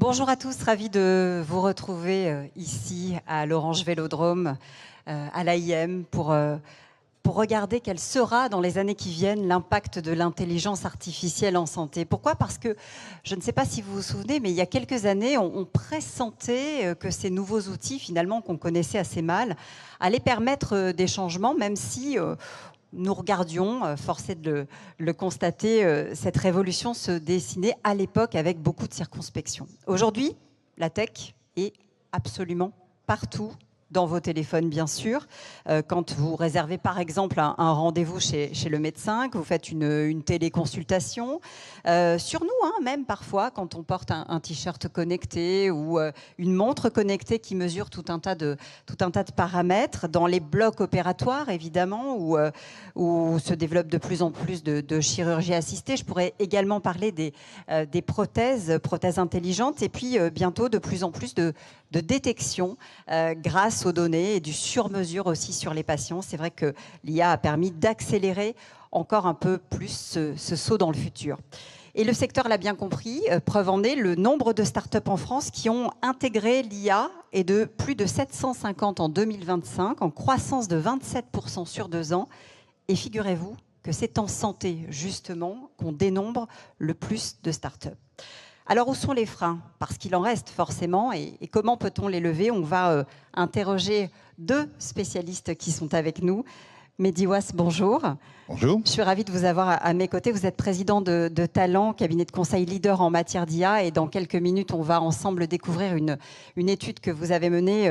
Bonjour à tous, ravi de vous retrouver ici à l'Orange Vélodrome, à l'AIM, pour regarder quel sera dans les années qui viennent l'impact de l'intelligence artificielle en santé. Pourquoi ? Parce que, je ne sais pas si vous vous souvenez, mais il y a quelques années, on pressentait que ces nouveaux outils, finalement, qu'on connaissait assez mal, allaient permettre des changements, même si nous regardions, force est de le constater, cette révolution se dessiner à l'époque avec beaucoup de circonspection. Aujourd'hui, la tech est absolument partout, dans vos téléphones, bien sûr. Quand vous réservez, par exemple, un rendez-vous chez le médecin, que vous faites une téléconsultation, sur nous, hein, même parfois, quand on porte un t-shirt connecté ou une montre connectée qui mesure tout un tas de paramètres, dans les blocs opératoires, évidemment, où se développe de plus en plus de chirurgie assistée. Je pourrais également parler des prothèses intelligentes, et puis bientôt de plus en plus de détection grâce aux données et du sur-mesure aussi sur les patients. C'est vrai que l'IA a permis d'accélérer encore un peu plus ce saut dans le futur. Et le secteur l'a bien compris, preuve en est, le nombre de startups en France qui ont intégré l'IA est de plus de 750 en 2025, en croissance de 27% sur 2 ans. Et figurez-vous que c'est en santé, justement, qu'on dénombre le plus de startups. Alors, où sont les freins ? Parce qu'il en reste forcément, et comment peut-on les lever ? On va interroger 2 spécialistes qui sont avec nous. Mehdi Ouass, bonjour. Bonjour. Je suis ravie de vous avoir à mes côtés. Vous êtes président de Talent, cabinet de conseil leader en matière d'IA, et dans quelques minutes, on va ensemble découvrir une étude que vous avez menée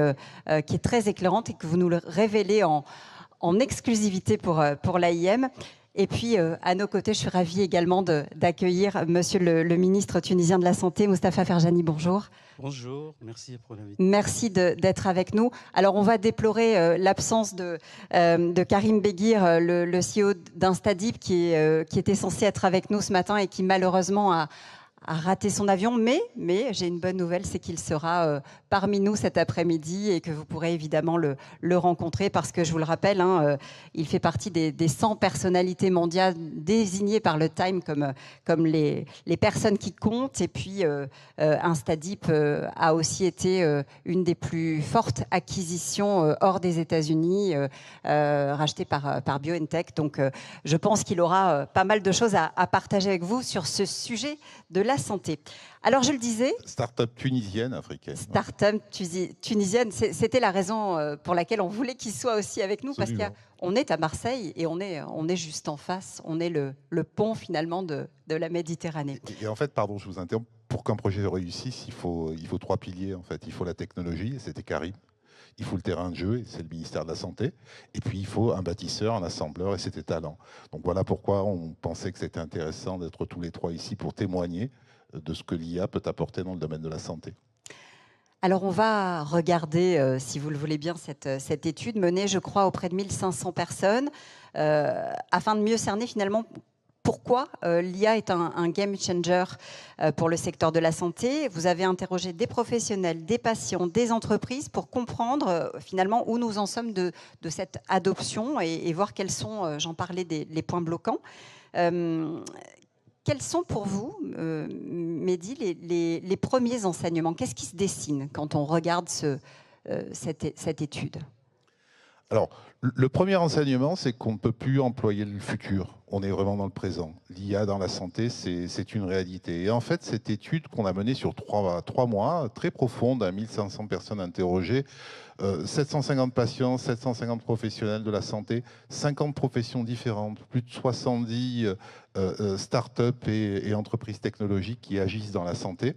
qui est très éclairante et que vous nous révélez en exclusivité pour l'AIM. Et puis, à nos côtés, je suis ravie également d'accueillir monsieur le ministre tunisien de la Santé, Moustapha Ferjani. Bonjour. Bonjour, merci pour l'invitation. Merci d'être avec nous. Alors, on va déplorer l'absence de Karim Beguir, le CEO d'Instadip, qui était censé être avec nous ce matin et qui, malheureusement, a raté son avion, mais j'ai une bonne nouvelle, c'est qu'il sera parmi nous cet après-midi et que vous pourrez évidemment le rencontrer parce que, je vous le rappelle, hein, il fait partie des 100 personnalités mondiales désignées par le Time comme les personnes qui comptent. Et puis, Instadip a aussi été une des plus fortes acquisitions hors des États-Unis, rachetée par BioNTech. Donc, je pense qu'il aura pas mal de choses à partager avec vous sur ce sujet de la santé. Alors, je le disais... Start-up tunisienne, africaine. Start-up tunisienne, c'était la raison pour laquelle on voulait qu'il soit aussi avec nous. Absolument. Parce qu'on est à Marseille et on est juste en face. On est le pont, finalement, de la Méditerranée. Et en fait, pardon, je vous interromps, pour qu'un projet réussisse, il faut 3 piliers, en fait. Il faut la technologie, et c'était Karim. Il faut le terrain de jeu, et c'est le ministère de la Santé. Et puis, il faut un bâtisseur, un assembleur, et c'était Talent. Donc, voilà pourquoi on pensait que c'était intéressant d'être tous les 3 ici pour témoigner de ce que l'IA peut apporter dans le domaine de la santé. Alors, on va regarder, si vous le voulez bien, cette étude menée, je crois, auprès de 1500 personnes, afin de mieux cerner, finalement, pourquoi l'IA est un game changer pour le secteur de la santé. Vous avez interrogé des professionnels, des patients, des entreprises pour comprendre finalement où nous en sommes de cette adoption et voir quels sont, j'en parlais, les points bloquants. Quels sont pour vous, Mehdi, les premiers enseignements ? Qu'est-ce qui se dessine quand on regarde cette étude ? Alors, le premier enseignement, c'est qu'on ne peut plus employer le futur. On est vraiment dans le présent. L'IA dans la santé, c'est une réalité. Et en fait, cette étude qu'on a menée sur 3 mois, très profonde, à 1500 personnes interrogées, 750 patients, 750 professionnels de la santé, 50 professions différentes, plus de 70 start-up et entreprises technologiques qui agissent dans la santé,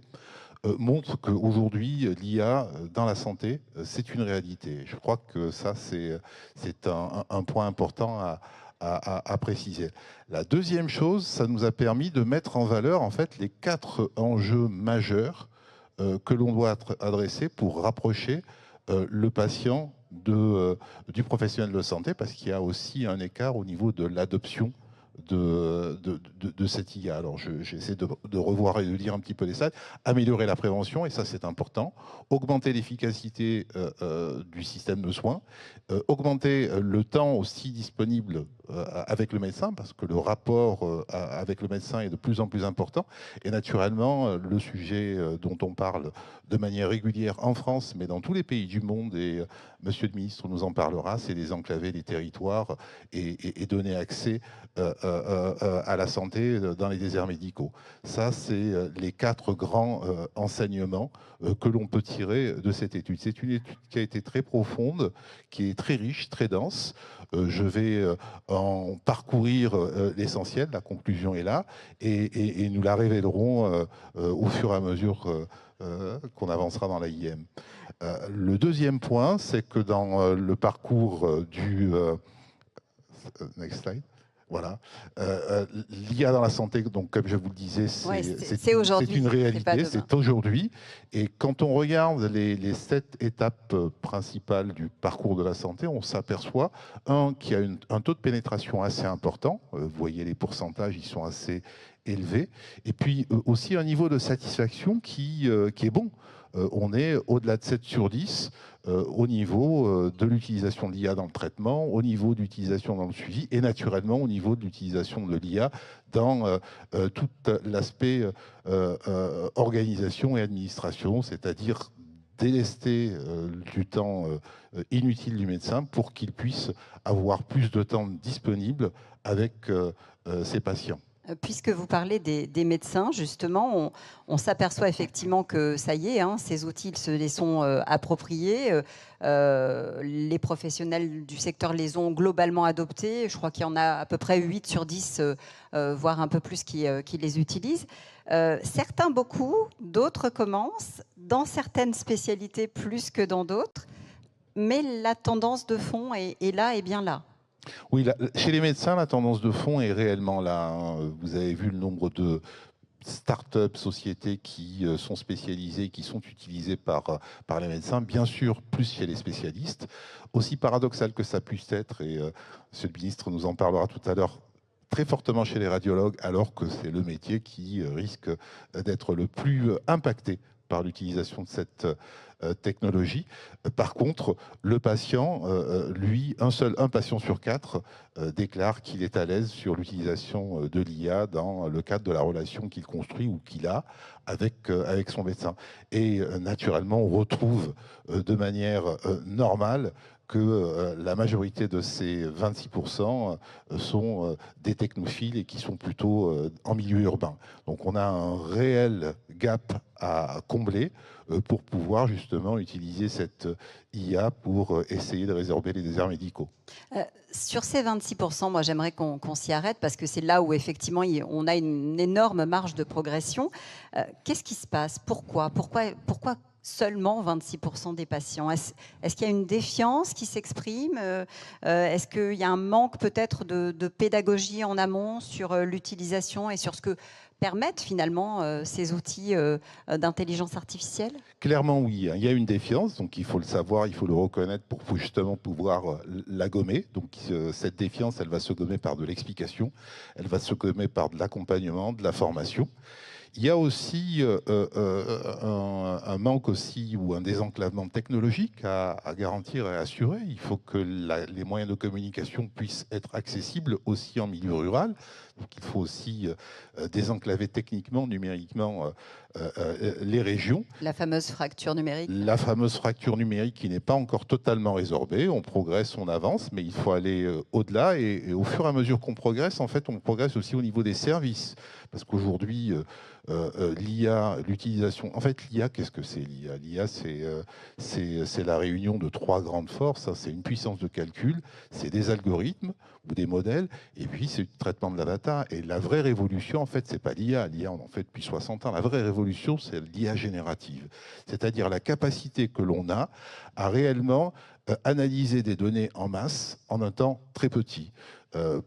montre qu'aujourd'hui, l'IA dans la santé, c'est une réalité. Je crois que ça, c'est un point important à préciser. La deuxième chose, ça nous a permis de mettre en valeur en fait, les 4 enjeux majeurs que l'on doit adresser pour rapprocher le patient du professionnel de santé, parce qu'il y a aussi un écart au niveau de l'adoption de cette IA. Alors j'essaie de revoir et de lire un petit peu les slides, améliorer la prévention, et ça c'est important, augmenter l'efficacité du système de soins, augmenter le temps aussi disponible avec le médecin, parce que le rapport avec le médecin est de plus en plus important. Et naturellement, le sujet dont on parle de manière régulière en France, mais dans tous les pays du monde, et Monsieur le ministre nous en parlera, c'est désenclaver les territoires et donner accès à la santé dans les déserts médicaux. Ça, c'est les 4 grands enseignements que l'on peut tirer de cette étude. C'est une étude qui a été très profonde, qui est très riche, très dense. Je vais en parcourir l'essentiel, la conclusion est là, et nous la révélerons au fur et à mesure qu'on avancera dans l'AIM. Le deuxième point, c'est que dans le parcours du... next slide. Voilà. L'IA dans la santé, donc comme je vous le disais, c'est une réalité, c'est aujourd'hui. Et quand on regarde les 7 étapes principales du parcours de la santé, on s'aperçoit, qu'il y a un taux de pénétration assez important. Vous voyez les pourcentages, ils sont assez élevés. Et puis aussi un niveau de satisfaction qui est bon. On est au-delà de 7 sur 10 au niveau de l'utilisation de l'IA dans le traitement, au niveau d'utilisation dans le suivi et naturellement au niveau de l'utilisation de l'IA dans tout l'aspect organisation et administration, c'est-à-dire délester du temps inutile du médecin pour qu'il puisse avoir plus de temps disponible avec ses patients. Puisque vous parlez des médecins, justement, on s'aperçoit effectivement que ça y est, ces outils se les sont appropriés. Les professionnels du secteur les ont globalement adoptés. Je crois qu'il y en a à peu près 8 sur 10, voire un peu plus, qui les utilisent. Certains beaucoup, d'autres commencent, dans certaines spécialités plus que dans d'autres. Mais la tendance de fond est là, et bien là. Oui, chez les médecins, la tendance de fond est réellement là. Vous avez vu le nombre de start-up, sociétés qui sont spécialisées, qui sont utilisées par les médecins, bien sûr, plus chez les spécialistes. Aussi paradoxal que ça puisse être, et Monsieur le ministre nous en parlera tout à l'heure, très fortement chez les radiologues, alors que c'est le métier qui risque d'être le plus impacté par l'utilisation de cette technologie. Par contre, le patient, lui, un patient sur 4 déclare qu'il est à l'aise sur l'utilisation de l'IA dans le cadre de la relation qu'il construit ou qu'il a avec son médecin. Et naturellement, on retrouve de manière normale que la majorité de ces 26% sont des technophiles et qui sont plutôt en milieu urbain. Donc on a un réel gap à combler pour pouvoir justement utiliser cette IA pour essayer de résorber les déserts médicaux. Sur ces 26%, moi j'aimerais qu'on s'y arrête parce que c'est là où effectivement on a une énorme marge de progression. Qu'est-ce qui se passe? Pourquoi seulement 26% des patients? Est-ce qu'il y a une défiance qui s'exprime? Est-ce qu'il y a un manque peut-être de pédagogie en amont sur l'utilisation et sur ce que permettent finalement ces outils d'intelligence artificielle? Clairement oui, il y a une défiance, donc il faut le savoir, il faut le reconnaître pour justement pouvoir la gommer. Donc cette défiance, elle va se gommer par de l'explication, elle va se gommer par de l'accompagnement, de la formation. Il y a aussi un manque aussi ou un désenclavement technologique à garantir et à assurer. Il faut que les moyens de communication puissent être accessibles aussi en milieu rural. Donc il faut aussi désenclaver techniquement, numériquement les régions. La fameuse fracture numérique. La fameuse fracture numérique qui n'est pas encore totalement résorbée. On progresse, on avance, mais il faut aller au-delà. Et au fur et à mesure qu'on progresse, en fait, on progresse aussi au niveau des services. Parce qu'aujourd'hui, l'IA, l'utilisation... En fait, l'IA, qu'est-ce que c'est l'IA? L'IA, c'est la réunion de 3 grandes forces. C'est une puissance de calcul, c'est des algorithmes ou des modèles, et puis c'est le traitement de la data. Et la vraie révolution, en fait, c'est pas l'IA. L'IA, on en fait depuis 60 ans. La vraie révolution, c'est l'IA générative. C'est-à-dire la capacité que l'on a à réellement analyser des données en masse en un temps très petit.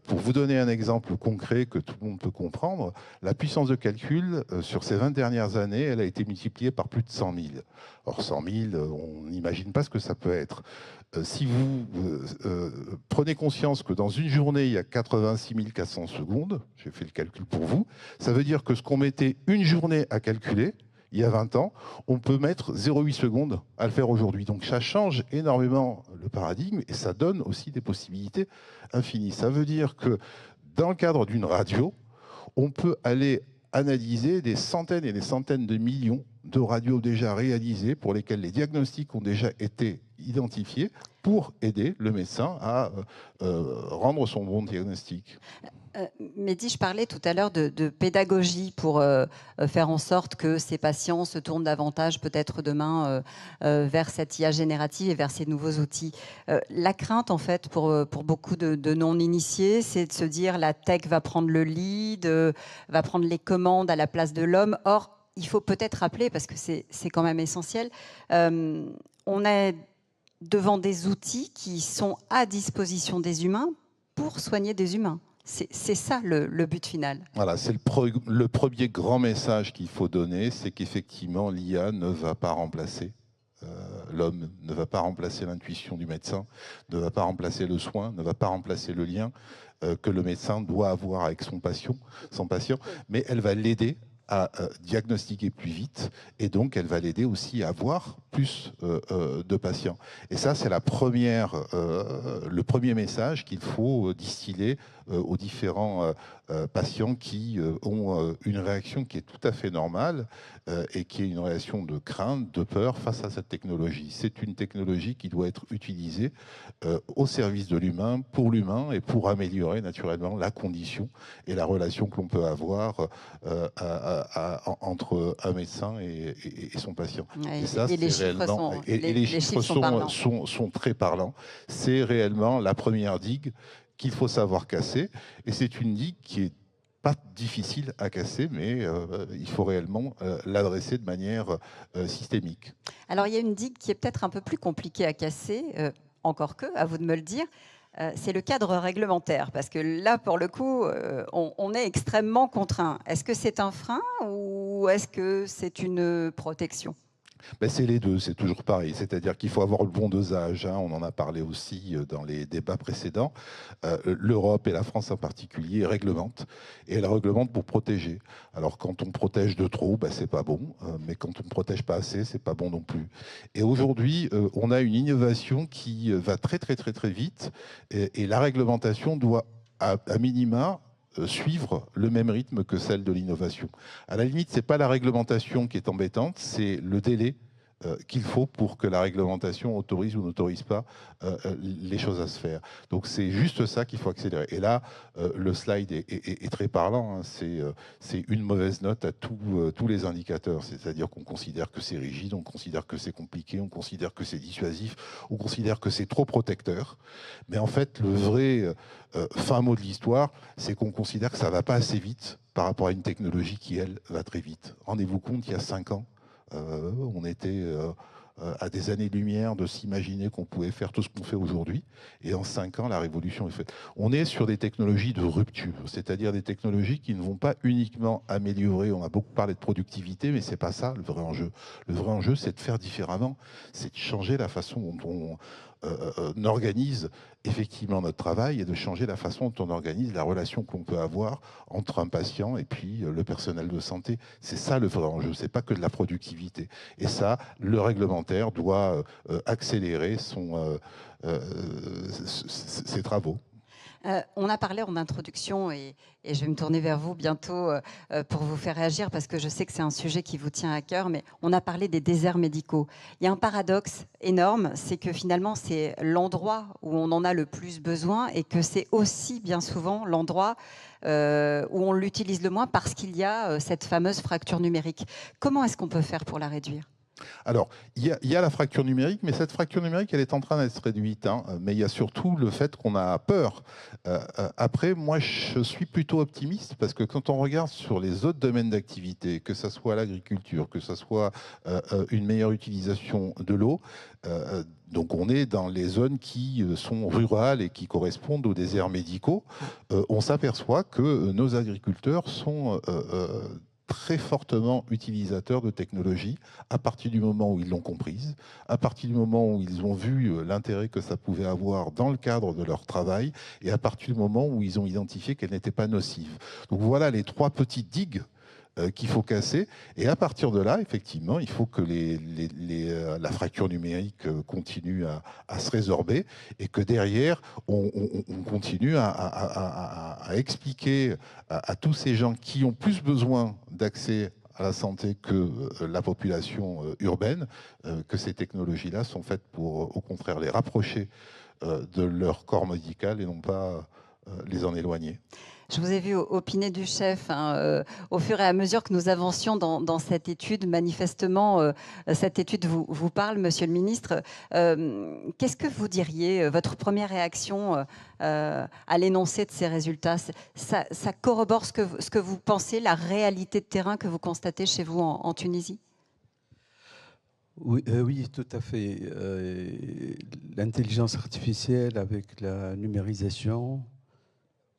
Pour vous donner un exemple concret que tout le monde peut comprendre, la puissance de calcul, sur ces 20 dernières années, elle a été multipliée par plus de 100 000. Or, 100 000, on n'imagine pas ce que ça peut être. Si vous prenez conscience que dans une journée, il y a 86 400 secondes, j'ai fait le calcul pour vous, ça veut dire que ce qu'on mettait une journée à calculer, il y a 20 ans, on peut mettre 0,8 secondes à le faire aujourd'hui. Donc ça change énormément le paradigme et ça donne aussi des possibilités infinies. Ça veut dire que dans le cadre d'une radio, on peut aller analyser des centaines et des centaines de millions de radios déjà réalisées pour lesquelles les diagnostics ont déjà été identifiés pour aider le médecin à rendre son bon diagnostic. Mehdi, je parlais tout à l'heure de pédagogie pour faire en sorte que ces patients se tournent davantage peut-être demain vers cette IA générative et vers ces nouveaux outils. La crainte en fait pour beaucoup de non-initiés, c'est de se dire la tech va prendre le lead, va prendre les commandes à la place de l'homme. Or, il faut peut-être rappeler, parce que c'est quand même essentiel, on est devant des outils qui sont à disposition des humains pour soigner des humains. C'est ça le but final. Voilà, c'est le premier grand message qu'il faut donner, c'est qu'effectivement l'IA ne va pas remplacer l'homme, ne va pas remplacer l'intuition du médecin, ne va pas remplacer le soin, ne va pas remplacer le lien que le médecin doit avoir avec son patient, mais elle va l'aider à diagnostiquer plus vite et donc elle va l'aider aussi à avoir plus de patients. Et ça, c'est le premier message qu'il faut distiller aux différents patients qui ont une réaction qui est tout à fait normale et qui est une réaction de crainte, de peur face à cette technologie. C'est une technologie qui doit être utilisée au service de l'humain, pour l'humain et pour améliorer naturellement la condition et la relation que l'on peut avoir entre un médecin et son patient. Ouais, et ça, et les chiffres réellement, sont, les chiffres sont très parlants. C'est réellement la première digue qu'il faut savoir casser. Et c'est une digue qui est pas difficile à casser, mais il faut réellement l'adresser de manière systémique. Alors, il y a une digue qui est peut-être un peu plus compliquée à casser, encore que, à vous de me le dire, c'est le cadre réglementaire. Parce que là, pour le coup, on est extrêmement contraint. Est-ce que c'est un frein ou est-ce que c'est une protection ? Ben c'est les deux, c'est toujours pareil. C'est-à-dire qu'il faut avoir le bon dosage. Hein. On en a parlé aussi dans les débats précédents. L'Europe et la France en particulier réglementent. Et elle réglemente pour protéger. Alors quand on protège de trop, ben c'est pas bon. Mais quand on ne protège pas assez, c'est pas bon non plus. Et aujourd'hui, on a une innovation qui va très très très très vite. Et la réglementation doit à minima suivre le même rythme que celle de l'innovation. À la limite, ce n'est pas la réglementation qui est embêtante, c'est le délai qu'il faut pour que la réglementation autorise ou n'autorise pas les choses à se faire. Donc c'est juste ça qu'il faut accélérer. Et là, le slide est très parlant. Hein. C'est une mauvaise note à tous les indicateurs. C'est-à-dire qu'on considère que c'est rigide, on considère que c'est compliqué, on considère que c'est dissuasif, on considère que c'est trop protecteur. Mais en fait, le vrai fin mot de l'histoire, c'est qu'on considère que ça ne va pas assez vite par rapport à une technologie qui, elle, va très vite. Rendez-vous compte, il y a 5 ans, on était à des années-lumière de s'imaginer qu'on pouvait faire tout ce qu'on fait aujourd'hui. Et en 5 ans, la révolution est faite. On est sur des technologies de rupture, c'est-à-dire des technologies qui ne vont pas uniquement améliorer. On a beaucoup parlé de productivité, mais ce n'est pas ça le vrai enjeu. Le vrai enjeu, c'est de faire différemment. C'est de changer la façon dont on organise effectivement notre travail et de changer la façon dont on organise la relation qu'on peut avoir entre un patient et puis le personnel de santé. C'est ça le vrai enjeu, c'est pas que de la productivité. Et ça, le réglementaire doit accélérer ses travaux. On a parlé en introduction, et je vais me tourner vers vous bientôt pour vous faire réagir, parce que je sais que c'est un sujet qui vous tient à cœur, mais on a parlé des déserts médicaux. Il y a un paradoxe énorme, c'est que finalement, c'est l'endroit où on en a le plus besoin, et que c'est aussi bien souvent l'endroit où on l'utilise le moins, parce qu'il y a cette fameuse fracture numérique. Comment est-ce qu'on peut faire pour la réduire ? Alors, il y a la fracture numérique, mais cette fracture numérique, elle est en train d'être réduite. Hein, mais il y a surtout le fait qu'on a peur. Après, moi, je suis plutôt optimiste parce que quand on regarde sur les autres domaines d'activité, que ce soit l'agriculture, que ce soit une meilleure utilisation de l'eau, donc on est dans les zones qui sont rurales et qui correspondent aux déserts médicaux, on s'aperçoit que nos agriculteurs sont très fortement utilisateurs de technologies à partir du moment où ils l'ont comprise, à partir du moment où ils ont vu l'intérêt que ça pouvait avoir dans le cadre de leur travail et à partir du moment où ils ont identifié qu'elle n'était pas nocive. Donc voilà les 3 petites digues qu'il faut casser. Et à partir de là, effectivement, il faut que la fracture numérique continue à se résorber et que derrière, on continue à expliquer à tous ces gens qui ont plus besoin d'accès à la santé que la population urbaine, que ces technologies-là sont faites pour, au contraire, les rapprocher de leur corps médical et non pas les en éloigner. Je vous ai vu opiner du chef au fur et à mesure que nous avancions dans cette étude. Manifestement, cette étude vous parle, Monsieur le Ministre. Qu'est-ce que vous diriez, votre première réaction à l'énoncé de ces résultats? Ça corrobore ce que vous pensez, la réalité de terrain que vous constatez chez vous en Tunisie? Oui, oui, tout à fait. L'intelligence artificielle avec la numérisation,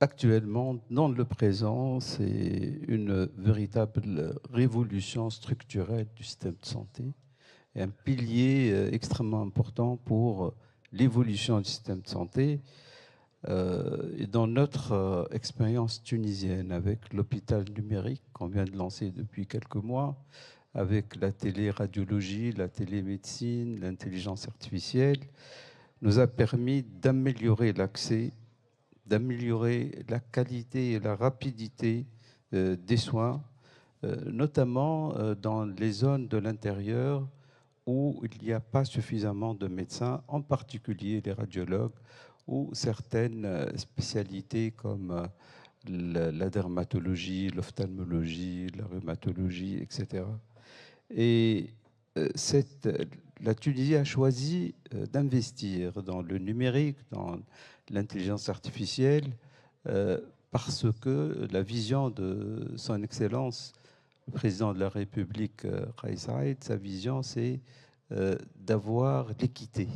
actuellement, dans le présent, c'est une véritable révolution structurelle du système de santé et un pilier extrêmement important pour l'évolution du système de santé. Et dans notre expérience tunisienne avec l'hôpital numérique qu'on vient de lancer depuis quelques mois, avec la téléradiologie, la télémédecine, l'intelligence artificielle, nous a permis d'améliorer l'accès, d'améliorer la qualité et la rapidité des soins, notamment dans les zones de l'intérieur où il n'y a pas suffisamment de médecins, en particulier les radiologues ou certaines spécialités comme la dermatologie, l'ophtalmologie, la rhumatologie, etc. Et la Tunisie a choisi d'investir dans le numérique, dans l'intelligence artificielle, parce que la vision de son Excellence, le président de la République, Kais Saïed, sa vision, c'est d'avoir l'équité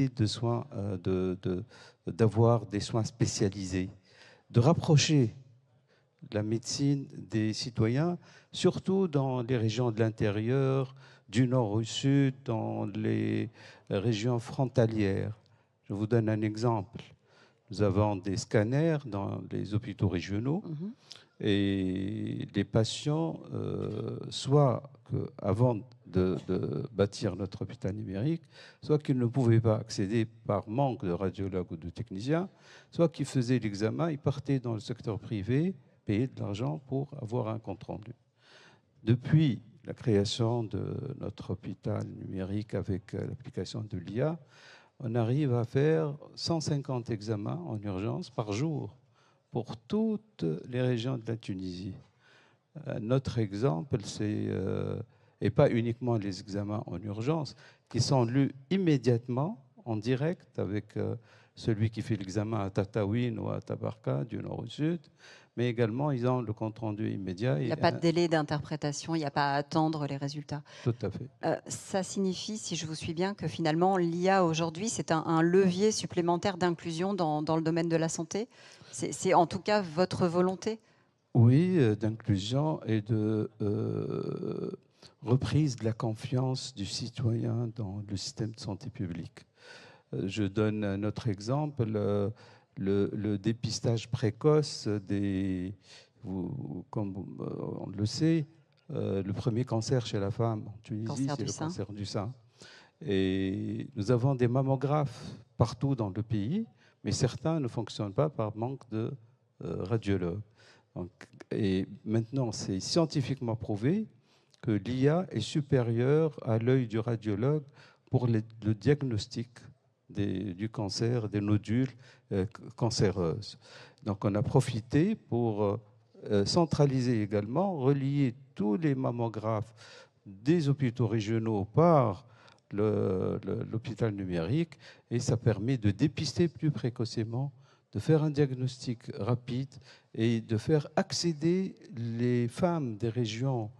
de soins, d'avoir des soins spécialisés, de rapprocher la médecine des citoyens, surtout dans les régions de l'intérieur, du nord au sud, dans les régions frontalières. Je vous donne un exemple. Nous avons des scanners dans les hôpitaux régionaux et les patients, soit avant de bâtir notre hôpital numérique, soit qu'ils ne pouvaient pas accéder par manque de radiologues ou de techniciens, soit qu'ils faisaient l'examen, ils partaient dans le secteur privé, payer de l'argent pour avoir un compte rendu. Depuis la création de notre hôpital numérique avec l'application de l'IA, on arrive à faire 150 examens en urgence par jour pour toutes les régions de la Tunisie. Notre exemple, c'est, et pas uniquement les examens en urgence, qui sont lus immédiatement en direct avec celui qui fait l'examen à Tataouine ou à Tabarka, du nord au sud, mais également ils ont le compte-rendu immédiat. Il n'y a pas de délai d'interprétation, il n'y a pas à attendre les résultats. Tout à fait. Ça signifie, si je vous suis bien, que finalement l'IA aujourd'hui, c'est un levier supplémentaire d'inclusion dans le domaine de la santé. C'est en tout cas votre volonté? Oui, d'inclusion et de reprise de la confiance du citoyen dans le système de santé publique. Je donne un autre exemple, le dépistage précoce comme on le sait, le premier cancer chez la femme en Tunisie, c'est le cancer du sein. Et nous avons des mammographes partout dans le pays, mais certains ne fonctionnent pas par manque de radiologues. Et maintenant, c'est scientifiquement prouvé que l'IA est supérieure à l'œil du radiologue pour le diagnostic du cancer, des nodules cancéreuses. Donc on a profité pour centraliser également, relier tous les mammographes des hôpitaux régionaux par l'hôpital numérique, et ça permet de dépister plus précocement, de faire un diagnostic rapide et de faire accéder les femmes des régions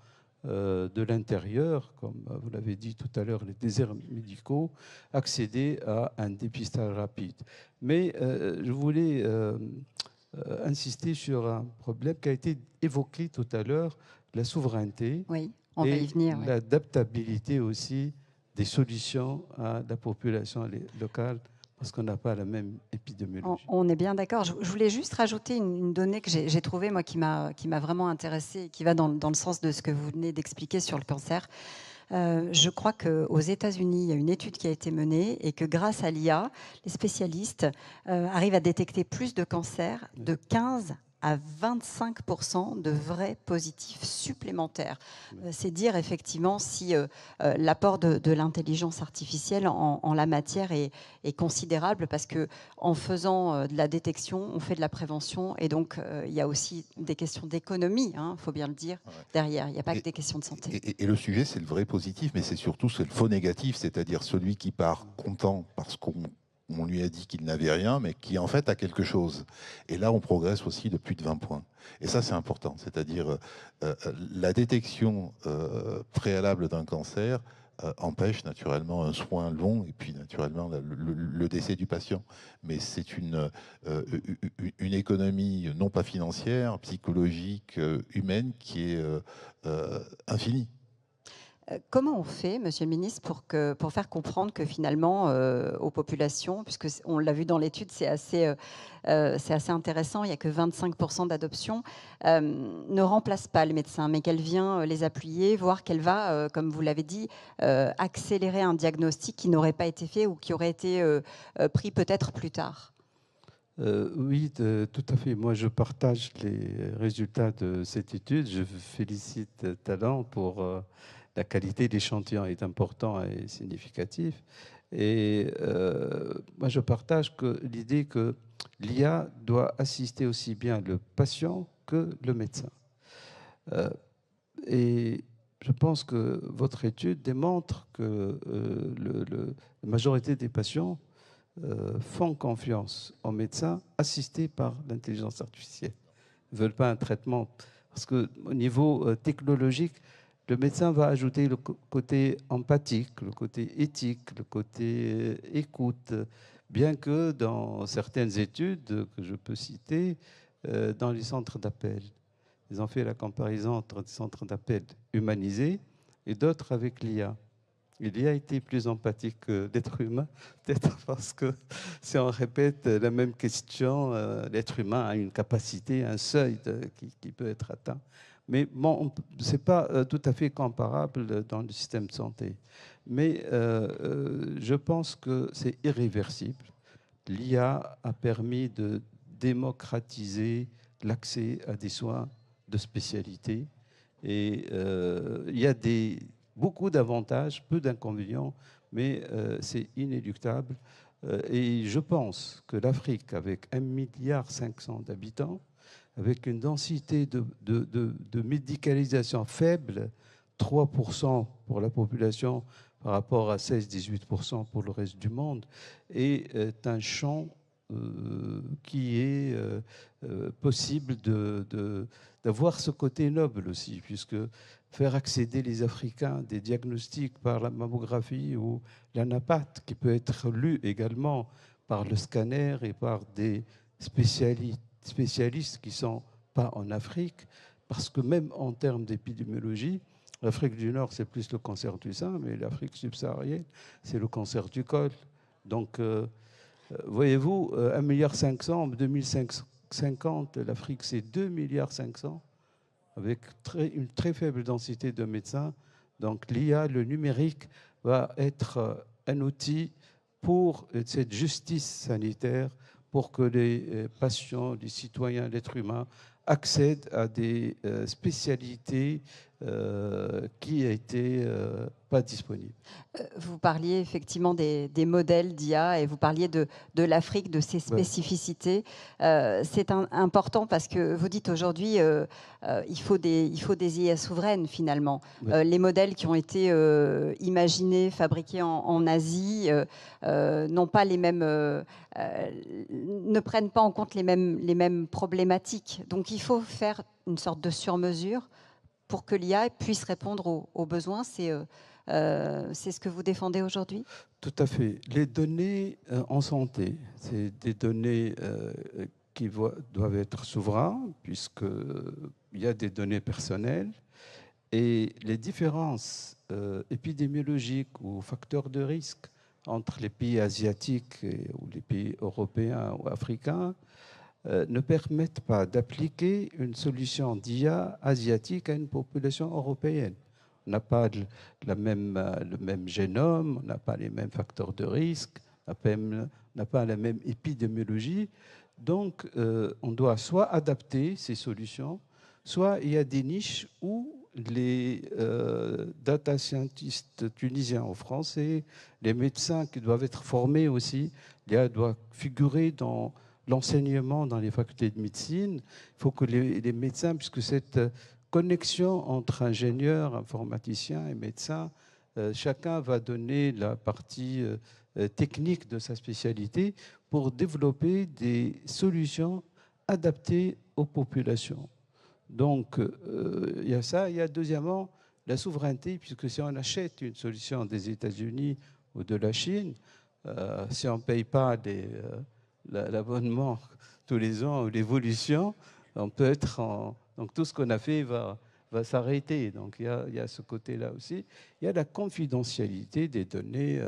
de l'intérieur, comme vous l'avez dit tout à l'heure, les déserts médicaux, accéder à un dépistage rapide. Mais je voulais insister sur un problème qui a été évoqué tout à l'heure, la souveraineté, oui, on va y venir, l'adaptabilité aussi des solutions à la population locale parce qu'on n'a pas la même épidémiologie. On est bien d'accord. Je voulais juste rajouter une donnée que j'ai trouvée, moi, qui m'a vraiment intéressée et qui va dans le sens de ce que vous venez d'expliquer sur le cancer. Je crois qu'aux États-Unis, il y a une étude qui a été menée et que grâce à l'IA, les spécialistes arrivent à détecter plus de cancers de 15 à 25% de vrais positifs supplémentaires. C'est dire effectivement si l'apport de l'intelligence artificielle en la matière est considérable, parce qu'en faisant de la détection, on fait de la prévention, et donc il y a aussi des questions d'économie, il faut bien le dire, derrière. Il n'y a pas que des questions de santé. Et le sujet, c'est le vrai positif, mais c'est surtout le faux négatif, c'est-à-dire celui qui part content parce qu'on lui a dit qu'il n'avait rien, mais qui en fait a quelque chose. Et là, on progresse aussi de plus de 20 points. Et ça, c'est important, c'est-à-dire la détection préalable d'un cancer empêche naturellement un soin long et puis naturellement le décès du patient. Mais c'est une économie non pas financière, psychologique, humaine qui est infinie. Comment on fait, Monsieur le Ministre, pour faire comprendre que finalement, aux populations, puisque on l'a vu dans l'étude, c'est assez intéressant, il n'y a que 25% d'adoption, ne remplace pas le médecin, mais qu'elle vient les appuyer, voire qu'elle va, comme vous l'avez dit, accélérer un diagnostic qui n'aurait pas été fait ou qui aurait été pris peut-être plus tard? Oui, tout à fait. Moi, je partage les résultats de cette étude. Je félicite Talent pour la qualité de l'échantillon est important et significatif. Et moi, je partage l'idée que l'IA doit assister aussi bien le patient que le médecin. Et je pense que votre étude démontre que la majorité des patients font confiance aux médecins assistés par l'intelligence artificielle. Ils ne veulent pas un traitement. Parce qu'au niveau technologique, le médecin va ajouter le côté empathique, le côté éthique, le côté écoute, bien que dans certaines études que je peux citer, dans les centres d'appel, ils ont fait la comparaison entre des centres d'appel humanisés et d'autres avec l'IA. Il y a été plus empathique que l'être humain, peut-être parce que si on répète la même question, l'être humain a une capacité, un seuil qui peut être atteint. Mais bon, ce n'est pas tout à fait comparable dans le système de santé. Mais je pense que c'est irréversible. L'IA a permis de démocratiser l'accès à des soins de spécialité. Et il y a beaucoup d'avantages, peu d'inconvénients, mais c'est inéluctable. Et je pense que l'Afrique, avec 1,5 milliard d'habitants, avec une densité de médicalisation faible, 3% pour la population par rapport à 16-18% pour le reste du monde, est un champ qui est possible d'avoir ce côté noble aussi, puisque faire accéder les Africains des diagnostics par la mammographie ou l'anapath, qui peut être lu également par le scanner et par des spécialistes qui ne sont pas en Afrique, parce que même en termes d'épidémiologie, l'Afrique du Nord, c'est plus le cancer du sein, mais l'Afrique subsaharienne, c'est le cancer du col. Donc, voyez-vous, 1,5 milliard en 2050, l'Afrique, c'est 2,5 milliards, avec une très faible densité de médecins. Donc l'IA, le numérique, va être un outil pour cette justice sanitaire, pour que les patients, les citoyens, l'être humain accèdent à des spécialités qui n'étaient pas disponibles. Vous parliez effectivement des modèles d'IA et vous parliez de l'Afrique, de ses spécificités. C'est important parce que vous dites aujourd'hui il faut des IA souveraines finalement. Les modèles qui ont été imaginés, fabriqués en Asie n'ont pas les mêmes, ne prennent pas en compte les mêmes problématiques. Donc il faut faire une sorte de sur-mesure pour que l'IA puisse répondre aux besoins. C'est ce que vous défendez aujourd'hui? Tout à fait. Les données en santé, c'est des données qui doivent être souveraines, puisqu'il y a des données personnelles. Et les différences épidémiologiques ou facteurs de risque entre les pays asiatiques ou les pays européens ou africains ne permettent pas d'appliquer une solution d'IA asiatique à une population européenne. On n'a pas le même génome, on n'a pas les mêmes facteurs de risque, on n'a pas la même épidémiologie. Donc, on doit soit adapter ces solutions, soit il y a des niches où les data scientists tunisiens ou français, les médecins qui doivent être formés aussi, doivent figurer dans l'enseignement dans les facultés de médecine. Il faut que les médecins, puisque cette connexion entre ingénieurs, informaticiens et médecins, chacun va donner la partie technique de sa spécialité pour développer des solutions adaptées aux populations. Donc, il y a ça. Il y a deuxièmement la souveraineté, puisque si on achète une solution des États-Unis ou de la Chine, si on ne paye pas l'abonnement tous les ans ou l'évolution, on peut être en... Donc tout ce qu'on a fait va s'arrêter. Donc il y a ce côté-là aussi. Il y a la confidentialité des données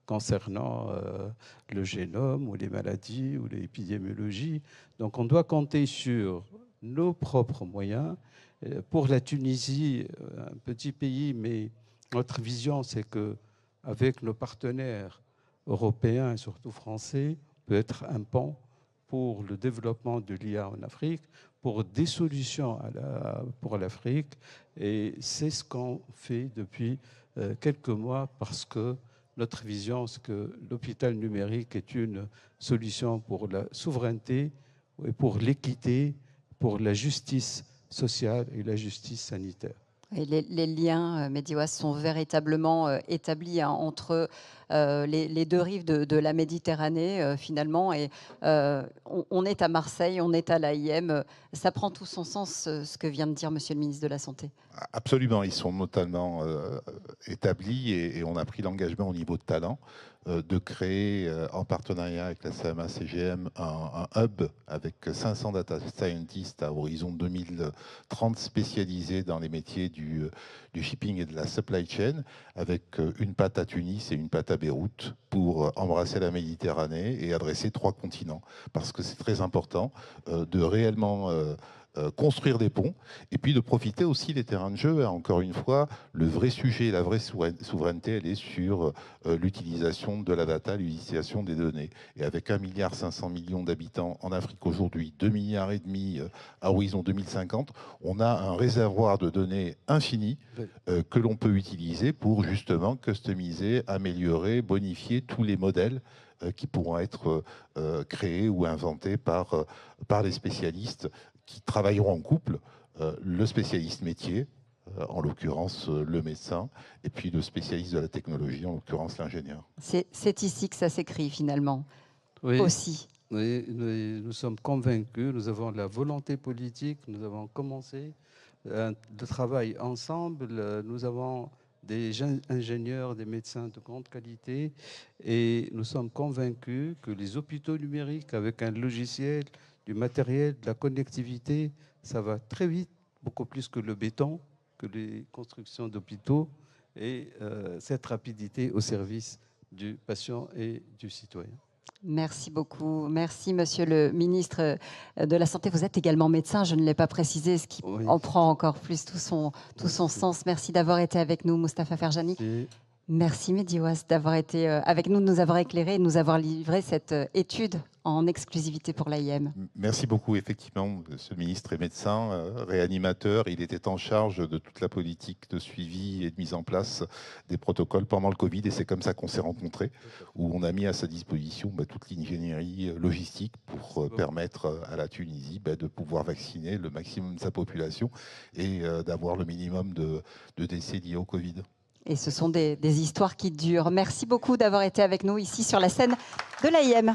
concernant le génome ou les maladies ou l'épidémiologie. Donc on doit compter sur nos propres moyens. Pour la Tunisie, un petit pays, mais notre vision, c'est qu'avec nos partenaires européens et surtout français, peut être un pont pour le développement de l'IA en Afrique, pour des solutions pour l'Afrique. Et c'est ce qu'on fait depuis quelques mois parce que notre vision, c'est que l'hôpital numérique est une solution pour la souveraineté, et pour l'équité, pour la justice sociale et la justice sanitaire. Et les liens, Mehdi Ouass, sont véritablement établis entre les deux rives de la Méditerranée, finalement. Et on est à Marseille, on est à l'AIM. Ça prend tout son sens, ce que vient de dire Monsieur le ministre de la Santé. Absolument, ils sont notamment établis et on a pris l'engagement au niveau de talent de créer en partenariat avec la CMA-CGM un hub avec 500 data scientists à horizon 2030 spécialisés dans les métiers du shipping et de la supply chain, avec une patte à Tunis et une patte à Beyrouth pour embrasser la Méditerranée et adresser 3 continents. Parce que c'est très important de réellement construire des ponts et puis de profiter aussi des terrains de jeu. Encore une fois, le vrai sujet, la vraie souveraineté, elle est sur l'utilisation de la data, l'utilisation des données. Et avec 1,5 milliard d'habitants en Afrique aujourd'hui, 2,5 milliards à horizon 2050, on a un réservoir de données infini que l'on peut utiliser pour justement customiser, améliorer, bonifier tous les modèles qui pourront être créés ou inventés par les spécialistes qui travailleront en couple, le spécialiste métier, en l'occurrence le médecin, et puis le spécialiste de la technologie, en l'occurrence l'ingénieur. C'est ici que ça s'écrit finalement, oui, aussi. Oui, nous sommes convaincus, nous avons la volonté politique, nous avons commencé le travail ensemble, nous avons des ingénieurs, des médecins de grande qualité, et nous sommes convaincus que les hôpitaux numériques, avec un logiciel, du matériel, de la connectivité, ça va très vite, beaucoup plus que le béton, que les constructions d'hôpitaux, et cette rapidité au service du patient et du citoyen. Merci beaucoup. Merci, Monsieur le ministre de la Santé. Vous êtes également médecin, je ne l'ai pas précisé, ce qui en prend encore plus tout son sens. Merci d'avoir été avec nous, Moustapha Ferjani. Merci, Mehdi Ouass, d'avoir été avec nous, de nous avoir éclairé et de nous avoir livré cette étude en exclusivité pour l'AIM. Merci beaucoup. Effectivement, ce ministre est médecin, réanimateur. Il était en charge de toute la politique de suivi et de mise en place des protocoles pendant le Covid. Et c'est comme ça qu'on s'est rencontrés, où on a mis à sa disposition toute l'ingénierie logistique pour permettre à la Tunisie de pouvoir vacciner le maximum de sa population et d'avoir le minimum de décès liés au Covid. Et ce sont des histoires qui durent. Merci beaucoup d'avoir été avec nous ici sur la scène de l'AIM.